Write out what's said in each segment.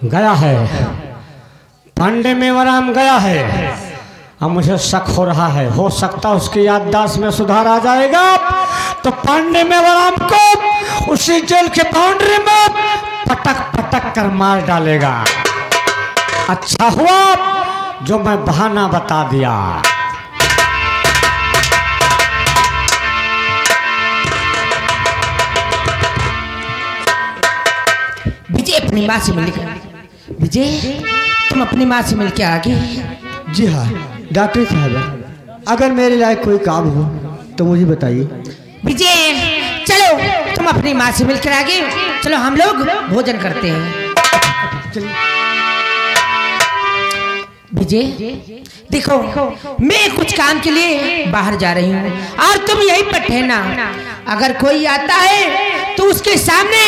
गया है, पांडे मेवाराम गया है। अब मुझे शक हो रहा है, हो सकता उसकी याददाश्त में सुधार आ जाएगा तो पांडे मेवाराम को उसी जेल के बाउंड्री में पटक पटक कर मार डालेगा। अच्छा हुआ जो मैं बहाना बता दिया। विजय अपनी माँ से मिलकर, विजय तुम अपनी माँ से मिलकर आ गए? जी हाँ डॉक्टर साहब, अगर मेरे लायक कोई काम हो तो मुझे बताइए। विजय चलो तुम अपनी माँ से मिलकर आ गए, चलो हम लोग भोजन करते हैं। विजय देखो मैं कुछ काम के लिए बाहर जा रही हूँ और तुम यहीं पर ठहरना। अगर कोई आता है तो उसके सामने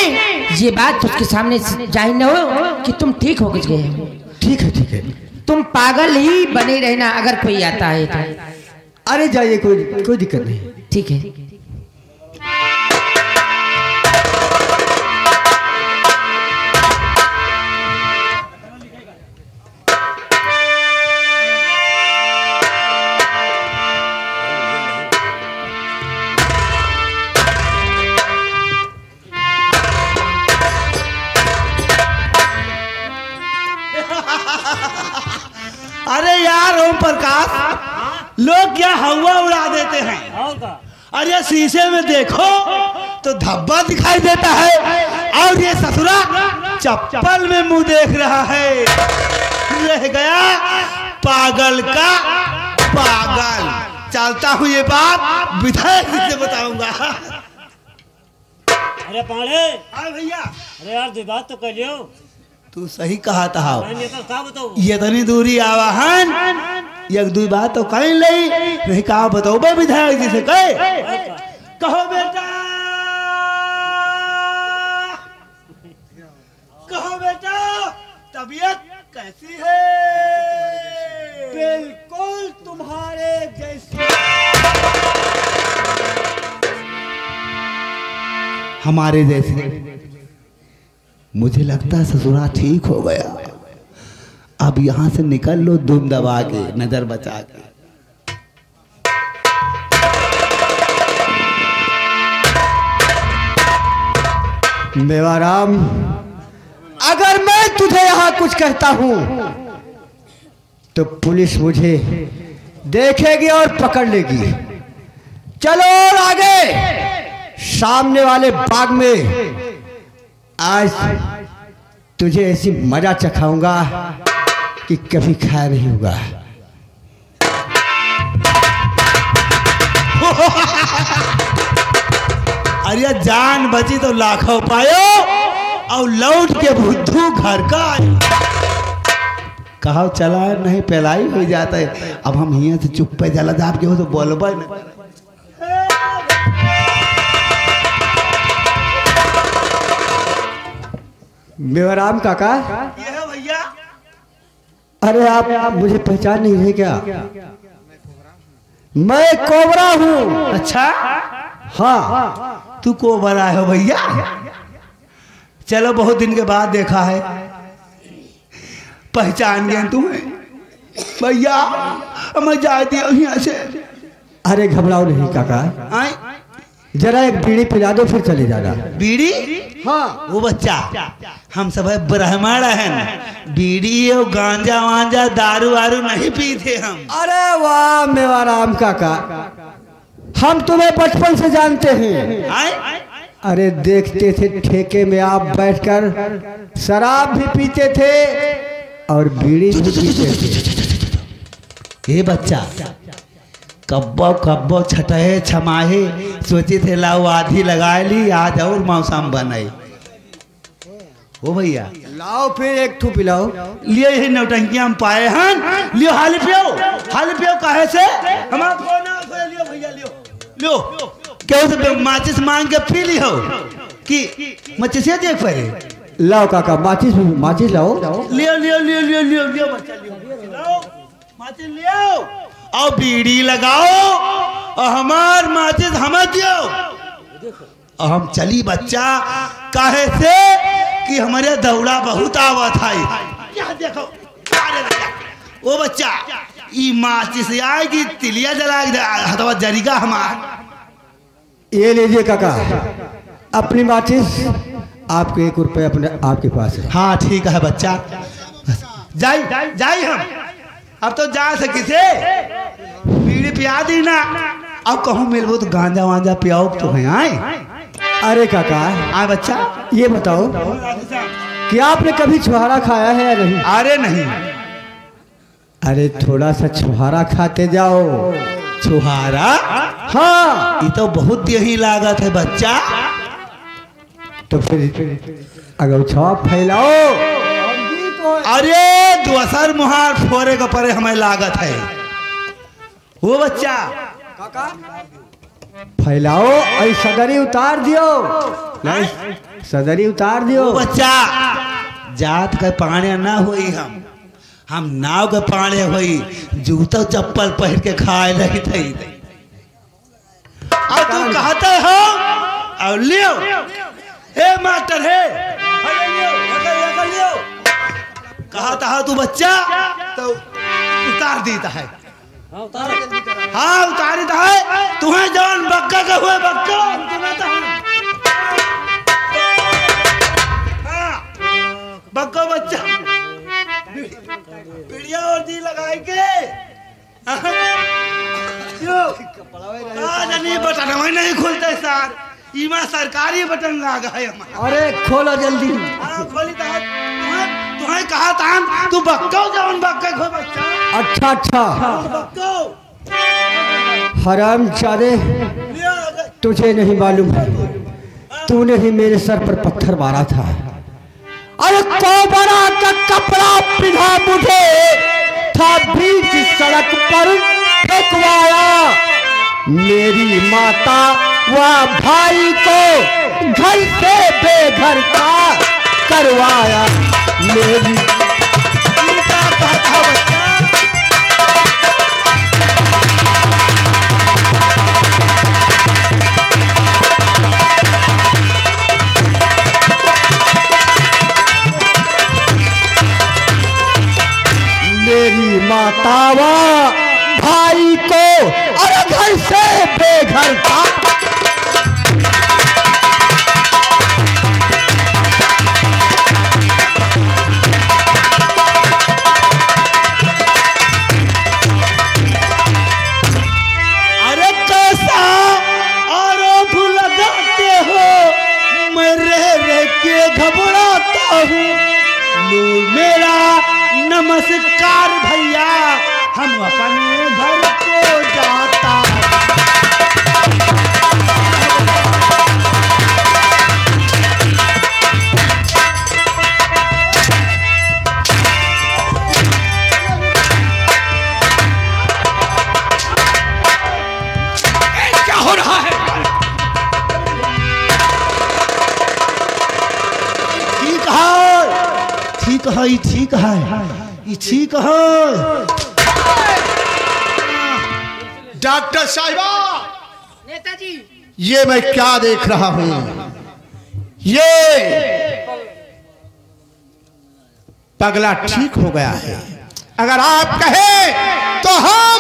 ये बात उसके सामने जाहिर न हो कि तुम ठीक हो गए हो। ठीक है ठीक है। तुम पागल ही बने रहना अगर कोई आता है तो। अरे जाइए, कोई दिक्कत नहीं। ठीक है। अरे यार ओम प्रकाश, लोग क्या हवा उड़ा देते हैं। अरे शीशे में देखो तो धब्बा दिखाई देता है और ये ससुरा चप्पल में मुंह देख रहा है। रह गया पागल का पागल। चलता हूँ ये बात विधायक जी से बताऊंगा। अरे पाड़े, हाँ भैया। अरे यार दो बात तो कर लियो। तू सही कहा था। का बताओ ये तनी दूरी आवाहन एक दो बात तो कहीं लई नहीं कहा बताओ बे विधायक जी से कहे। कहो बेटा, कहो बेटा तबीयत कैसी है? बिल्कुल तुम्हारे जैसी। हमारे जैसे। मुझे लगता है ससुरा ठीक हो गया। अब यहाँ से निकल लो दुम दबा के, नजर बचा के। मेवाराम, अगर मैं तुझे यहाँ कुछ कहता हूँ तो पुलिस मुझे देखेगी और पकड़ लेगी। चलो और आगे सामने वाले बाग में आज तुझे ऐसी मजा चखाऊंगा कि कभी खाया नहीं होगा। अरे जान बची तो लाखों पायो और लौट के बुद्धू घर का आयो। कहा चला नहीं पहलाई हो जाता है। अब हम यहाँ से चुप पे जला जाप के हो तो बोलबा नहीं। मेवाराम काका, ये है भैया। अरे आप मुझे पहचान नहीं रहे क्या? मैं कोबरा हूँ। अच्छा हाँ, तू कोबरा है भैया? चलो बहुत दिन के बाद देखा है, पहचान गए तुम्हें भैया। मैं जा दिया यहाँ से। अरे घबराओ नहीं काका, आए जरा एक बीड़ी पिला दो फिर चले जाना। बीड़ी? हाँ। वो बच्चा, हम सब ब्राह्मण हैं, बीड़ी और गांजा वांजा दारू वारू नहीं पीते हम। अरे वाह मेवाराम काका, हम तुम्हें बचपन से जानते हैं। आए? अरे देखते थे ठेके में आप बैठकर शराब भी पीते थे और बीड़ी भी पीते थे। ये बच्चा कब्बो कब्बो छठे छमाहे सोचे थे लाओ आधी लगा ली, आज और मौसम बनाई। ओ भैया लाओ फिर एक ठू पिलाओ। लियो यही नौटंकियां हम पाए हैं। लियो हाली पियो काहे से हमारा लियो भैया, लियो क्यों से माचिस मांग के पी लियो कि मचिसिया देख पड़े। लाओ काका माचिस लाओ। लियो बच्चा लियो माचिस लियो और बीड़ी लगाओ और हमार माचिस हमें दियो और हम चली बच्चा। काहे से कि हमारे दौड़ा बहुत आवत है। क्या देखो, अरे ओ बच्चा, ई माचिस आएगी तिलिया जला हथवा जरीगा हमार। ये लीजिए काका, अपनी माचिस, आपके 1 रुपये अपने आपके पास है। हाँ ठीक है बच्चा, जाई जाई हम अब तो जा सके थे, बीड़ी पिया दी ना। अब कहूँ मिलबो तो गांजा वांजा पियाओ तो है आए। अरे काका, आ बच्चा, ये बताओ कि आपने कभी छुहारा खाया है या नहीं? अरे नहीं। अरे थोड़ा सा छुहारा खाते जाओ। छुहारा? हाँ, ये तो बहुत यही लागत है बच्चा। तो फिर अगर छाप फैलाओ। अरे दोसर मुहार फोरे का परे हमें लागत है। वो बच्चा फैलाओ और सदरी उतार दियो। नहीं, सदरी उतार दियो। वो बच्चा, जात के पाने ना हुई, हम नाव के पाने हुई, जूता चप्पल पहन के खाए रही थी। अब तुम कहते हो और लियो, हे मास्टर है, लियो कहता है तू बच्चा तो उतार देता है। हाँ उतार देता है। तुम्हें जवान बक्का का हुए बक्का, बक्का बच्चा पीड़िया और दी लगाए के नहीं बटन हमें नहीं खुलते सर, इमा सरकारी बटन लगा है हमारा। अरे खोलो जल्दी। खोली तो तुम्हें कहा था तू बक्को जवान बक्का खो बच्चा। अच्छा अच्छा, बक्को हरामजादे, तुझे नहीं मालूम है, तूने ही मेरे सर पर पत्थर मारा था। अरे कोबरा का कपड़ा पिधा मुझे था बीच सड़क पर फेंकवाया। मेरी माता व भाई को घर से बेघर का करवाया। मेरी मेरी माता व भाई को और घर से बेघर था। अरे कैसा आरोप लगाते हो, मैं रह रह के घबराता हूँ। मेरा नमस्कार भैया, हम अपने घर को जाता। क्या हो रहा है? ठीक है, ठीक है, ठीक है, ये ठीक है। डॉक्टर साहिबा, नेताजी, ये मैं क्या देख रहा हूं? ये पगला ठीक हो गया है। अगर आप कहें तो हम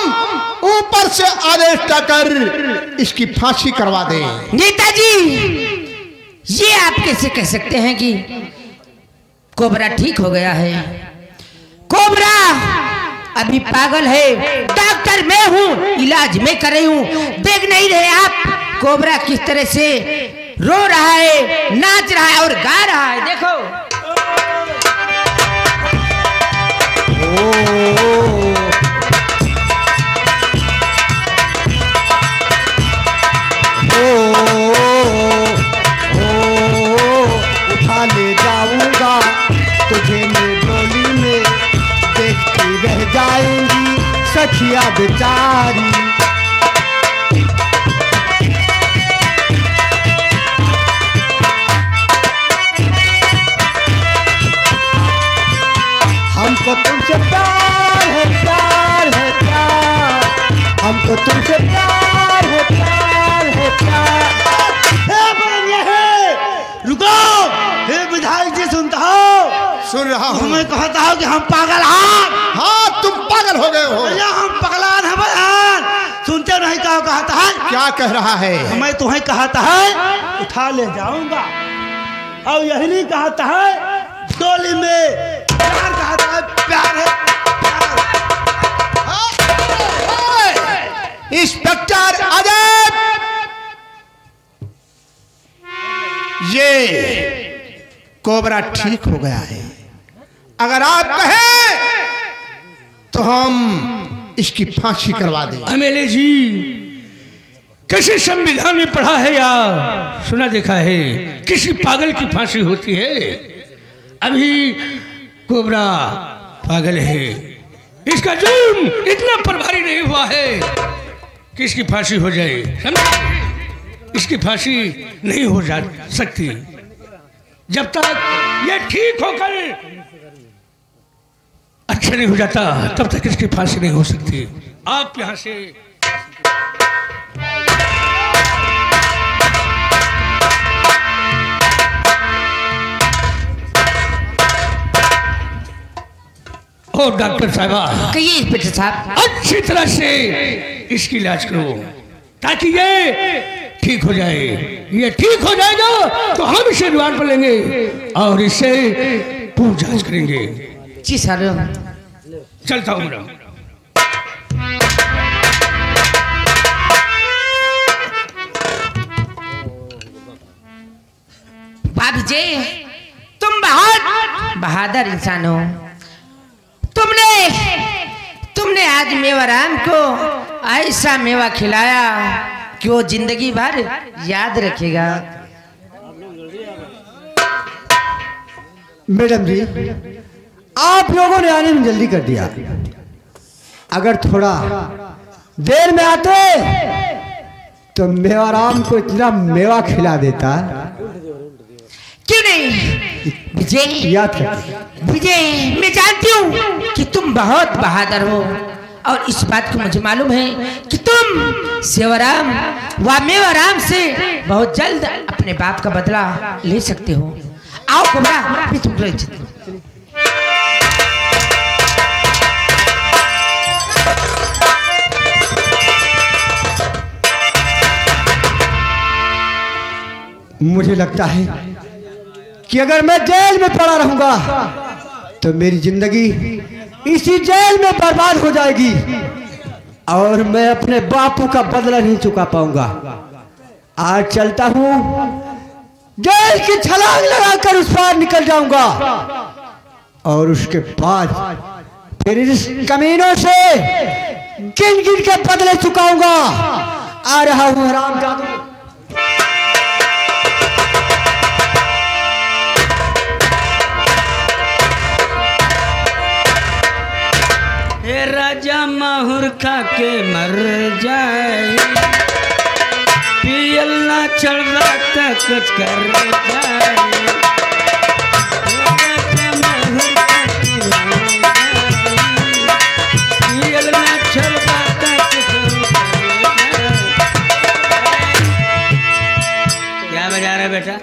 ऊपर से आदेश कर इसकी फांसी करवा दें। नेताजी, ये आप कैसे कह सकते हैं कि कोबरा ठीक हो गया है? कोबरा अभी पागल है, डॉक्टर मैं हूँ, इलाज मैं कर रही हूँ। देख नहीं रहे आप कोबरा किस तरह से रो रहा है, नाच रहा है और गा रहा है? देखो। उठा ले जाऊंगा तुझे मैं डोली में, देखती रह जाएंगी सखिया बेचारी। हमको तुमसे प्यार है, प्यार है, प्यार। हमको तुमसे प्यार है, प्यार है, प्यार। रुको, हे विधायक जी सुन सुन रहा हूँ। तुम्हें कहता हूँ कि हम पागल हैं। हाँ तुम पागल हो गए हो। भैया हम पगलान हैं बयान। सुनते नहीं क्या कहता है? क्या कह रहा है? मैं तुम्हें कहता है उठा ले जाऊंगा, और यही नहीं कहता है डोली में प्यार कहता है, प्यार है प्यार। इंस्पेक्टर अजय, ये कोबरा ठीक हो गया है। अगर आप कहें तो हम इसकी फांसी करवा दें। एमएलए जी, किसी संविधान में पढ़ा है या सुना देखा है किसी पागल की फांसी होती है? अभी कोबरा पागल है, इसका जुर्म इतना प्रभारी नहीं हुआ है कि इसकी फांसी हो जाए। समझे? इसकी फांसी नहीं हो जा सकती जब तक ये ठीक होकर अच्छा नहीं हो जाता, तब तक इसकी फांसी नहीं हो सकती। आप यहां से ओ डॉक्टर साहबा, कहिए इंस्पेक्टर साहब। अच्छी तरह से इसकी इलाज करो ताकि ये ठीक हो जाए। ये ठीक हो जाएगा तो हम इसे रिमांड पर लेंगे और इससे पूछ जांच करेंगे। जी सर। चलता हूँ। भाभी जी, तुम बहुत बहादुर इंसान हो। तुमने आज मेवाराम को ऐसा मेवा खिलाया कि वो जिंदगी भर याद रखेगा। मैडम जी, आप लोगों ने आने में जल्दी कर दिया। अगर थोड़ा देर में आते तो मेवाराम को इतना मेवा खिला देता। क्यों नहीं विजय? याद कर विजय, मैं जानती हूँ कि तुम बहुत बहादुर हो और इस बात को मुझे मालूम है कि तुम सेवाराम व मेवाराम से बहुत जल्द अपने बाप का बदला ले सकते हो। आओ कोबरा, मैं तुमको ले चलती हूँ। मुझे लगता है कि अगर मैं जेल में पड़ा रहूंगा तो मेरी जिंदगी इसी जेल में बर्बाद हो जाएगी और मैं अपने बापू का बदला नहीं चुका पाऊंगा। आज चलता हूं, जेल की छलांग लगाकर उस पार निकल जाऊंगा और उसके बाद फिर इस कमीनों से गिन गिन के बदले चुकाऊंगा। आ रहा हूं हरामजादों। राजा माहुर खा के मर जाए, पियल ना चढ़ रहा था कुछ कर जाए। राजा माहुर खा के मर जाए, पियल ना चढ़ रहा था कुछ कर जाए। क्या बजा रहा बेटा?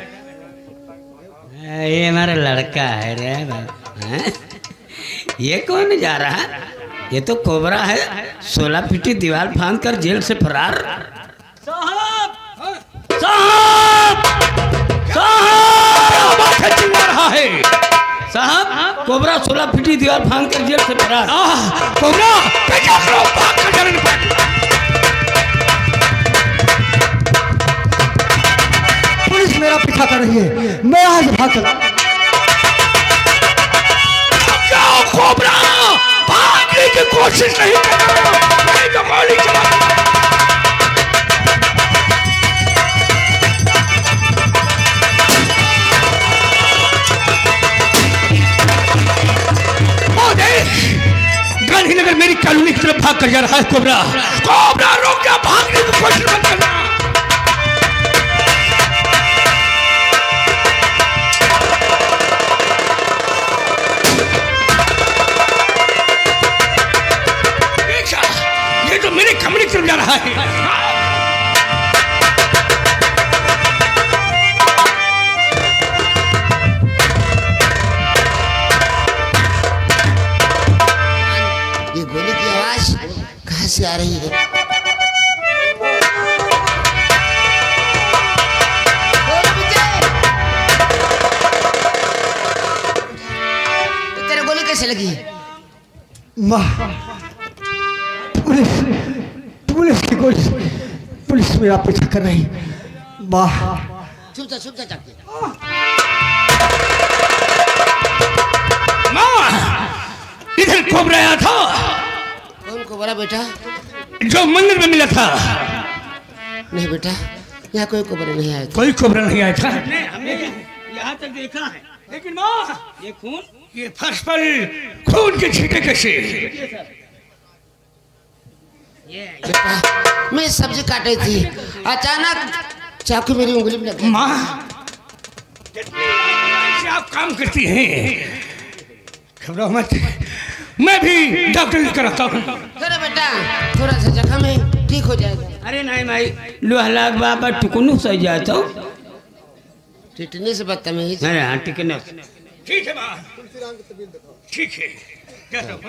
ये हमारा लड़का है रे। ये कौन जा रहा है? ये तो कोबरा है, 16 फीटी दीवार फांद कर जेल से फरार। साहब, साहब, साहब, चिल्ला रहा है। साहब, कोबरा 16 फीटी दीवार फांद कर जेल से फरार। कोबरा, पुलिस मेरा पीछा कर रही है, मैं आज भाग चला। कोबरा, भागने की कोशिश नहीं करना, नहीं तो गोली चला। ओ देख, गांधीनगर मेरी कॉलोनी की तरफ भाग कर जा रहा है कोबरा। कोबरा रुक जा, भागने की कोशिश मत करना। मेरे कमरे की तरफ जा रहा है। जा रही है। तेरे गोली कैसे लगी? माँ, पुलिस की गोली, पुलिस मेरा पीछा कर रही। माँ चुप जा जाके। इधर कोबरा आया था। कौन कोबरा बेटा? जो मंदिर में मिला था। नहीं बेटा, यहाँ कोई कोबरा नहीं आया था। कोई कोबरा नहीं आया था। हमने यहाँ तक देखा है, लेकिन माँ, ये खून, ये फर्श पर खून के छींटे कैसे? बेटा, मैं सब्जी काट रही थी, अचानक चाकू मेरी उंगली में लगा। माँ, आप काम करती हैं, घबराओ मत, मैं भी डॉक्टर कराता हूँ। अरे बेटा, थोड़ा सा जख्म है, ठीक हो जाएगा। अरे नहीं भाई, लोहलाग बाबा टुकनू सही जाता हूँ। टिटनी से बदतमीज। अरे हाँ टिकनस। ठीक है माँ, ठीक है, जाता हूँ।